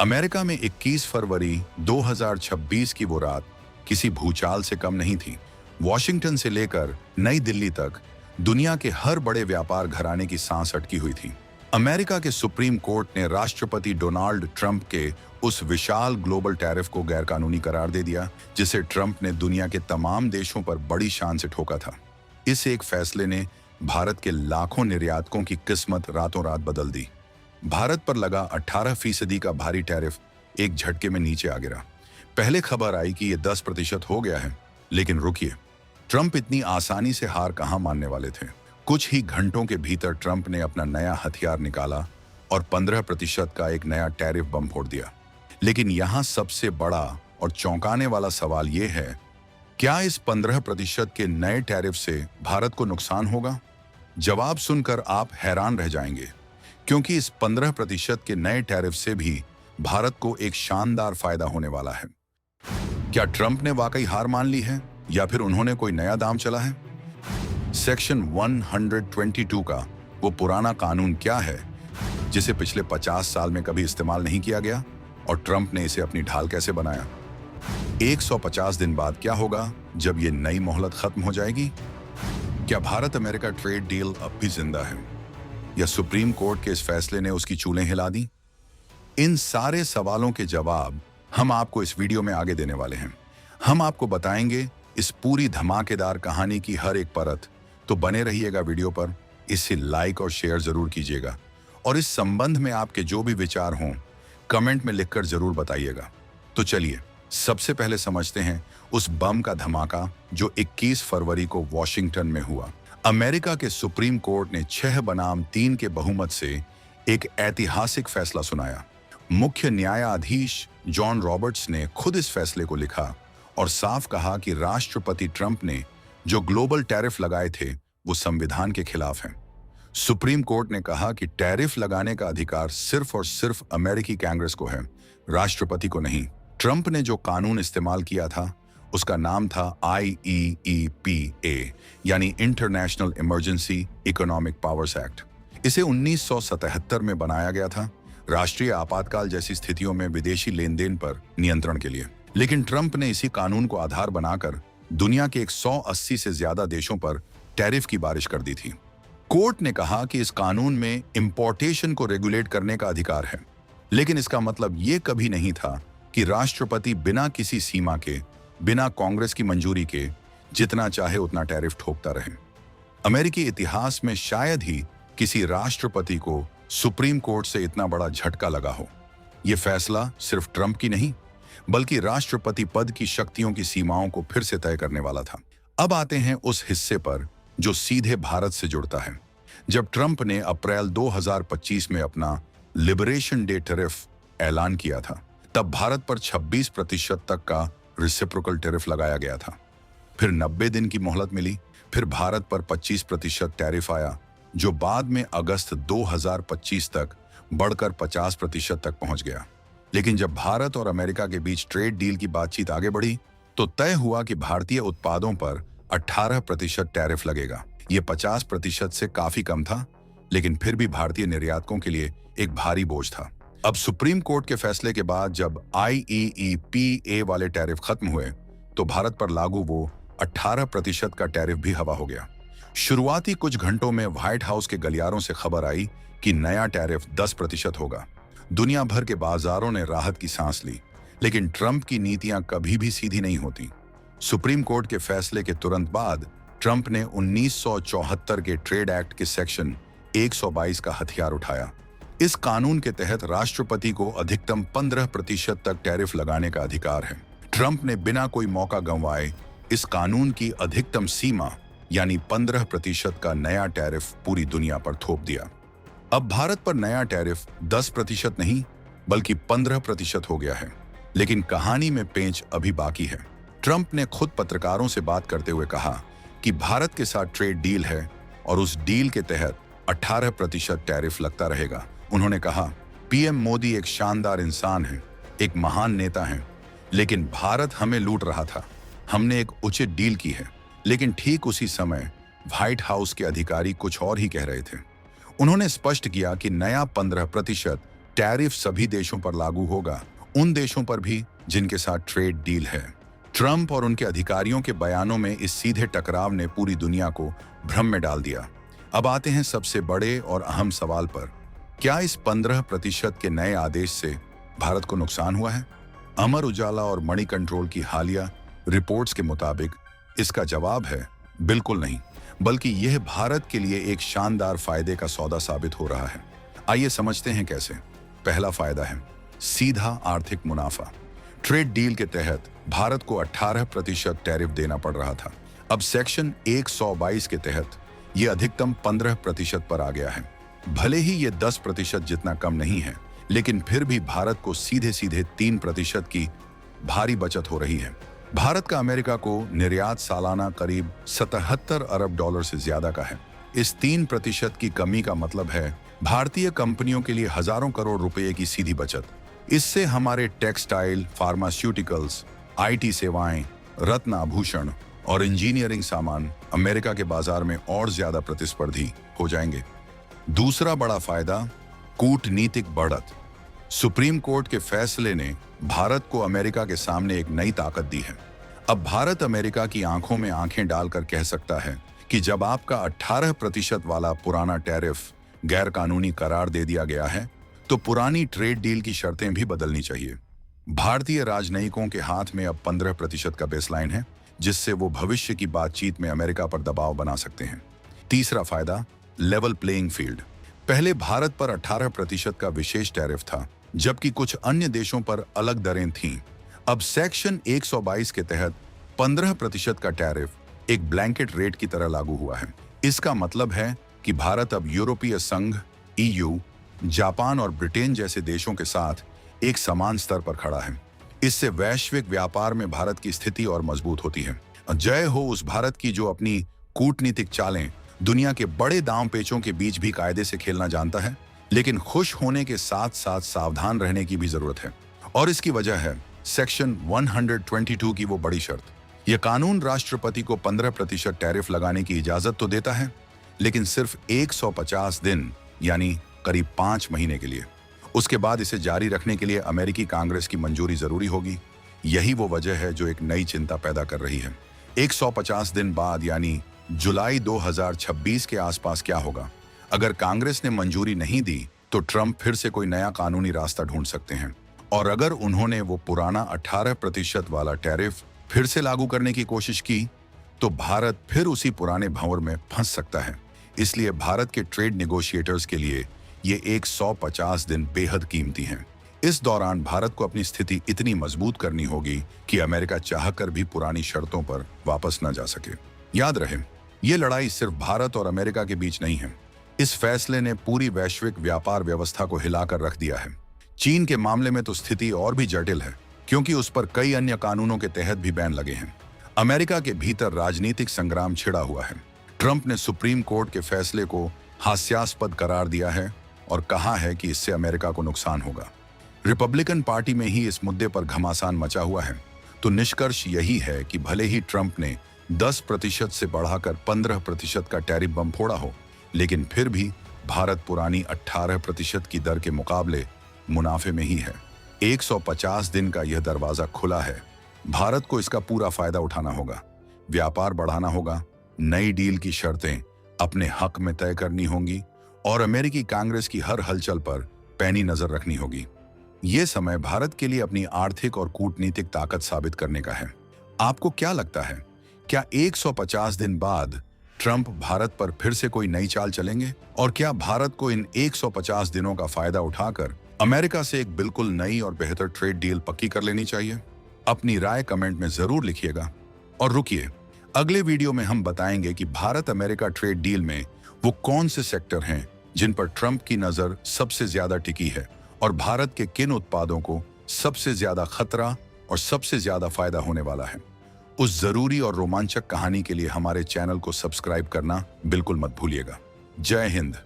America में 21 फरवरी 2026 की वो रात किसी भूचाल से कम नहीं थी। वॉशिंगटन से लेकर नई दिल्ली तक दुनिया के हर बड़े व्यापार घराने की सांस अटकी हुई थी। अमेरिका के सुप्रीम कोर्ट ने राष्ट्रपति डोनाल्ड ट्रंप के उस विशाल ग्लोबल टैरिफ को गैरकानूनी करार दे दिया, जिसे ट्रंप ने दुनिया के तमाम देशों पर बड़ी शान से ठोका था। इस एक फैसले ने भारत के लाखों निर्यातकों की किस्मत रातों रात बदल दी। भारत पर लगा 18% का भारी टैरिफ एक झटके में नीचे आ गिरा। पहले खबर आई कि यह 10% हो गया है, लेकिन रुकिए, ट्रंप इतनी आसानी से हार कहां मानने वाले थे। कुछ ही घंटों के भीतर ट्रंप ने अपना नया हथियार निकाला और 15% का एक नया टैरिफ बम फोड़ दिया। लेकिन यहां सबसे बड़ा और चौंकाने वाला सवाल यह है, क्या इस 15% के नए टैरिफ से भारत को नुकसान होगा? जवाब सुनकर आप हैरान रह जाएंगे, क्योंकि इस 15% के नए टैरिफ से भी भारत को एक शानदार फायदा होने वाला है। क्या ट्रंप ने वाकई हार मान ली है या फिर उन्होंने कोई नया दांव चला है? सेक्शन 122 का वो पुराना कानून क्या है जिसे पिछले 50 साल में कभी इस्तेमाल नहीं किया गया, और ट्रंप ने इसे अपनी ढाल कैसे बनाया? 150 दिन बाद क्या होगा जब ये नई मोहलत खत्म हो जाएगी? क्या भारत अमेरिका ट्रेड डील अब भी जिंदा है, या सुप्रीम कोर्ट के इस फैसले ने उसकी चूलें हिला दी? इन सारे सवालों के जवाब हम आपको इस वीडियो में आगे देने वाले हैं। हम आपको बताएंगे इस पूरी धमाकेदार कहानी की हर एक परत। तो बने रहिएगा वीडियो पर, इसे लाइक और शेयर जरूर कीजिएगा, और इस संबंध में आपके जो भी विचार हों कमेंट में लिखकर जरूर बताइएगा। तो चलिए सबसे पहले समझते हैं उस बम का धमाका जो 21 फरवरी को वॉशिंगटन में हुआ। अमेरिका के सुप्रीम कोर्ट ने 6 बनाम 3 के बहुमत से एक ऐतिहासिक फैसला सुनाया। मुख्य न्यायाधीश जॉन रॉबर्ट्स ने खुद इस फैसले को लिखा और साफ कहा कि राष्ट्रपति ट्रंप ने जो ग्लोबल टैरिफ लगाए थे वो संविधान के खिलाफ हैं। सुप्रीम कोर्ट ने कहा कि टैरिफ लगाने का अधिकार सिर्फ और सिर्फ अमेरिकी कांग्रेस को है, राष्ट्रपति को नहीं। ट्रंप ने जो कानून इस्तेमाल किया था उसका नाम था IEEPA, यानी international emergency economic powers act. इसे 1977 में बनाया गया था, राष्ट्रीय आपातकाल जैसी स्थितियों में विदेशी लेन देन पर नियंत्रण के लिए। लेकिन ट्रंप ने इसी कानून को आधार बनाकर दुनिया के 180 से ज्यादा देशों पर टैरिफ की बारिश कर दी थी। कोर्ट ने कहा कि इस कानून में इंपोर्टेशन को रेगुलेट करने का अधिकार है, लेकिन इसका मतलब ये कभी नहीं था कि राष्ट्रपति बिना किसी सीमा के, बिना कांग्रेस की मंजूरी के जितना चाहे उतना टैरिफ ठोकता रहे। अमेरिकी इतिहास में शायद ही किसी राष्ट्रपति को सुप्रीम कोर्ट से इतना बड़ा झटका लगा हो। यह फैसला सिर्फ ट्रंप की नहीं, बल्कि राष्ट्रपति पद की शक्तियों की सीमाओं को फिर से तय करने वाला था। अब आते हैं उस हिस्से पर जो सीधे भारत से जुड़ता है। जब ट्रंप ने अप्रैल 2025 में अपना लिबरेशन डे टैरिफ ऐलान किया था, तब भारत पर 26% तक का रेसिप्रोकल टैरिफ लगाया गया था। फिर 90 दिन की मोहलत मिली, फिर भारत पर 25% टैरिफ आया, जो बाद में अगस्त 2025 तक बढ़कर 50% तक पहुंच गया। लेकिन जब भारत और अमेरिका के बीच ट्रेड डील की बातचीत आगे बढ़ी, तो तय हुआ कि भारतीय उत्पादों पर 18% टैरिफ लगेगा। ये 50% से काफी कम था, लेकिन फिर भी भारतीय निर्यातकों के लिए एक भारी बोझ था। अब सुप्रीम कोर्ट के फैसले के बाद जब IEEPA वाले टैरिफ खत्म हुए, तो भारत पर लागू वो 18% का टैरिफ भी हवा हो गया। शुरुआती कुछ घंटों में व्हाइट हाउस के गलियारों से खबर आई कि नया टैरिफ 10% होगा। दुनिया भर के बाजारों ने राहत की सांस ली, लेकिन ट्रंप की नीतियां कभी भी सीधी नहीं होती। सुप्रीम कोर्ट के फैसले के तुरंत बाद ट्रंप ने 1974 के ट्रेड एक्ट के सेक्शन 122 का हथियार उठाया। इस कानून के तहत राष्ट्रपति को अधिकतम 15% तक टैरिफ लगाने का अधिकार है। ट्रंप ने बिना कोई मौका गंवाए इस कानून की अधिकतम सीमा यानी 15% का नया टैरिफ पूरी दुनिया पर थोप दिया। अब भारत पर नया टैरिफ 10% नहीं बल्कि 15% हो गया है। लेकिन कहानी में पेंच अभी बाकी है। ट्रंप ने खुद पत्रकारों से बात करते हुए कहा कि भारत के साथ ट्रेड डील है और उस डील के तहत 18% टैरिफ लगता रहेगा। उन्होंने कहा, पीएम मोदी एक शानदार इंसान है, एक महान नेता है, लेकिन भारत हमें लूट रहा था। हमने एक उचित डील की है। लेकिन ठीक उसी समय व्हाइट हाउस के अधिकारी कुछ और ही कह रहे थे। उन्होंने स्पष्ट किया कि नया 15% टैरिफ सभी देशों पर लागू होगा, उन देशों पर भी जिनके साथ ट्रेड डील है। ट्रंप और उनके अधिकारियों के बयानों में इस सीधे टकराव ने पूरी दुनिया को भ्रम में डाल दिया। अब आते हैं सबसे बड़े और अहम सवाल पर, क्या इस 15% के नए आदेश से भारत को नुकसान हुआ है? अमर उजाला और मनी कंट्रोल की हालिया रिपोर्ट्स के मुताबिक इसका जवाब है बिल्कुल नहीं, बल्कि यह भारत के लिए एक शानदार फायदे का सौदा साबित हो रहा है। आइए समझते हैं कैसे। पहला फायदा है सीधा आर्थिक मुनाफा। ट्रेड डील के तहत भारत को 18% टैरिफ देना पड़ रहा था। अब सेक्शन 122 के तहत यह अधिकतम 15% पर आ गया है। भले ही ये 10% जितना कम नहीं है, लेकिन फिर भी भारत को सीधे सीधे 3% की भारी बचत हो रही है। भारत का अमेरिका को निर्यात सालाना करीब 77 अरब डॉलर से ज्यादा का है। इस 3% की कमी का मतलब है भारतीय कंपनियों के लिए हजारों करोड़ रुपए की सीधी बचत। इससे हमारे टेक्सटाइल, फार्मास्यूटिकल्स, IT सेवाएं, रत्न आभूषण और इंजीनियरिंग सामान अमेरिका के बाजार में और ज्यादा प्रतिस्पर्धी हो जाएंगे। दूसरा बड़ा फायदा कूटनीतिक बढ़त। सुप्रीम कोर्ट के फैसले ने भारत को अमेरिका के सामने एक नई ताकत दी है। अब भारत अमेरिका की आंखों में आंखें डालकर कह सकता है कि जब आपका 18% वाला पुराना टैरिफ गैर कानूनी करार दे दिया गया है, तो पुरानी ट्रेड डील की शर्तें भी बदलनी चाहिए। भारतीय राजनयिकों के हाथ में अब 15% का बेसलाइन है, जिससे वो भविष्य की बातचीत में अमेरिका पर दबाव बना सकते हैं। तीसरा फायदा लेवल प्लेइंग फील्ड। पहले भारत पर 18% का विशेष टैरिफ था, जबकि कुछ अन्य देशों पर अलग दरें थीं। अब सेक्शन 122 के तहत 15% का टैरिफ एक ब्लैंकेट रेट की तरह लागू हुआ है। इसका मतलब है कि भारत अब यूरोपीय संघ, EU, जापान और ब्रिटेन जैसे देशों के साथ एक समान स्तर पर खड़ा है। इससे वैश्विक व्यापार में भारत की स्थिति और मजबूत होती है। जय हो उस भारत की जो अपनी कूटनीतिक चालें दुनिया के बड़े दांव पेचों के बीच भी कायदे से खेलना जानता है। लेकिन खुश होने के साथ साथ सावधान रहने की भी जरूरत है, और इसकी वजह है सेक्शन 122 की वो बड़ी शर्त। यह कानून राष्ट्रपति को 15% टैरिफ लगाने की इजाजत तो देता है, लेकिन सिर्फ 150 दिन यानी करीब 5 महीने के लिए। उसके बाद इसे जारी रखने के लिए अमेरिकी कांग्रेस की मंजूरी जरूरी होगी। यही वो वजह है जो एक नई चिंता पैदा कर रही है। 150 दिन बाद यानी जुलाई 2026 के आसपास क्या होगा? अगर कांग्रेस ने मंजूरी नहीं दी तो ट्रंप फिर से कोई नया कानूनी रास्ता ढूंढ सकते हैं, और अगर उन्होंने वो पुराना 18% वाला टैरिफ फिर से लागू करने की कोशिश की तो भारत फिर उसी पुराने भंवर में फंस सकता है। इसलिए भारत के ट्रेड नेगोशिएटर्स के लिए ये 150 दिन बेहद कीमती हैं। इस दौरान भारत को अपनी स्थिति इतनी मजबूत करनी होगी कि अमेरिका चाहकर भी पुरानी शर्तों पर वापस न जा सके। याद रहे, ये लड़ाई सिर्फ भारत और अमेरिका के बीच नहीं है। इस फैसले ने पूरी वैश्विक व्यापार व्यवस्था को हिलाकर रख दिया है। चीन के मामले में तो स्थिति और भी जटिल है, क्योंकि उस पर कई अन्य कानूनों के तहत भी बैन लगे हैं। अमेरिका के भीतर राजनीतिक संग्राम छिड़ा हुआ है। ट्रंप ने सुप्रीम कोर्ट के फैसले को हास्यास्पद करार दिया है और कहा है कि इससे अमेरिका को नुकसान होगा। रिपब्लिकन पार्टी में ही इस मुद्दे पर घमासान मचा हुआ है। तो निष्कर्ष यही है कि भले ही ट्रंप ने 10% से बढ़ाकर 15% का टैरिफ बम फोड़ा हो, लेकिन फिर भी भारत पुरानी 18% की दर के मुकाबले मुनाफे में ही है। 150 दिन का यह दरवाजा खुला है। भारत को इसका पूरा फायदा उठाना होगा, व्यापार बढ़ाना होगा, नई डील की शर्तें अपने हक में तय करनी होंगी और अमेरिकी कांग्रेस की हर हलचल पर पैनी नजर रखनी होगी। यह समय भारत के लिए अपनी आर्थिक और कूटनीतिक ताकत साबित करने का है। आपको क्या लगता है, क्या 150 दिन बाद ट्रंप भारत पर फिर से कोई नई चाल चलेंगे? और क्या भारत को इन 150 दिनों का फायदा उठाकर अमेरिका से एक बिल्कुल नई और बेहतर ट्रेड डील पक्की कर लेनी चाहिए? अपनी राय कमेंट में जरूर लिखिएगा। और रुकिए, अगले वीडियो में हम बताएंगे कि भारत अमेरिका ट्रेड डील में वो कौन से सेक्टर हैं जिन पर ट्रंप की नजर सबसे ज्यादा टिकी है और भारत के किन उत्पादों को सबसे ज्यादा खतरा और सबसे ज्यादा फायदा होने वाला है। उस जरूरी और रोमांचक कहानी के लिए हमारे चैनल को सब्सक्राइब करना बिल्कुल मत भूलिएगा। जय हिंद।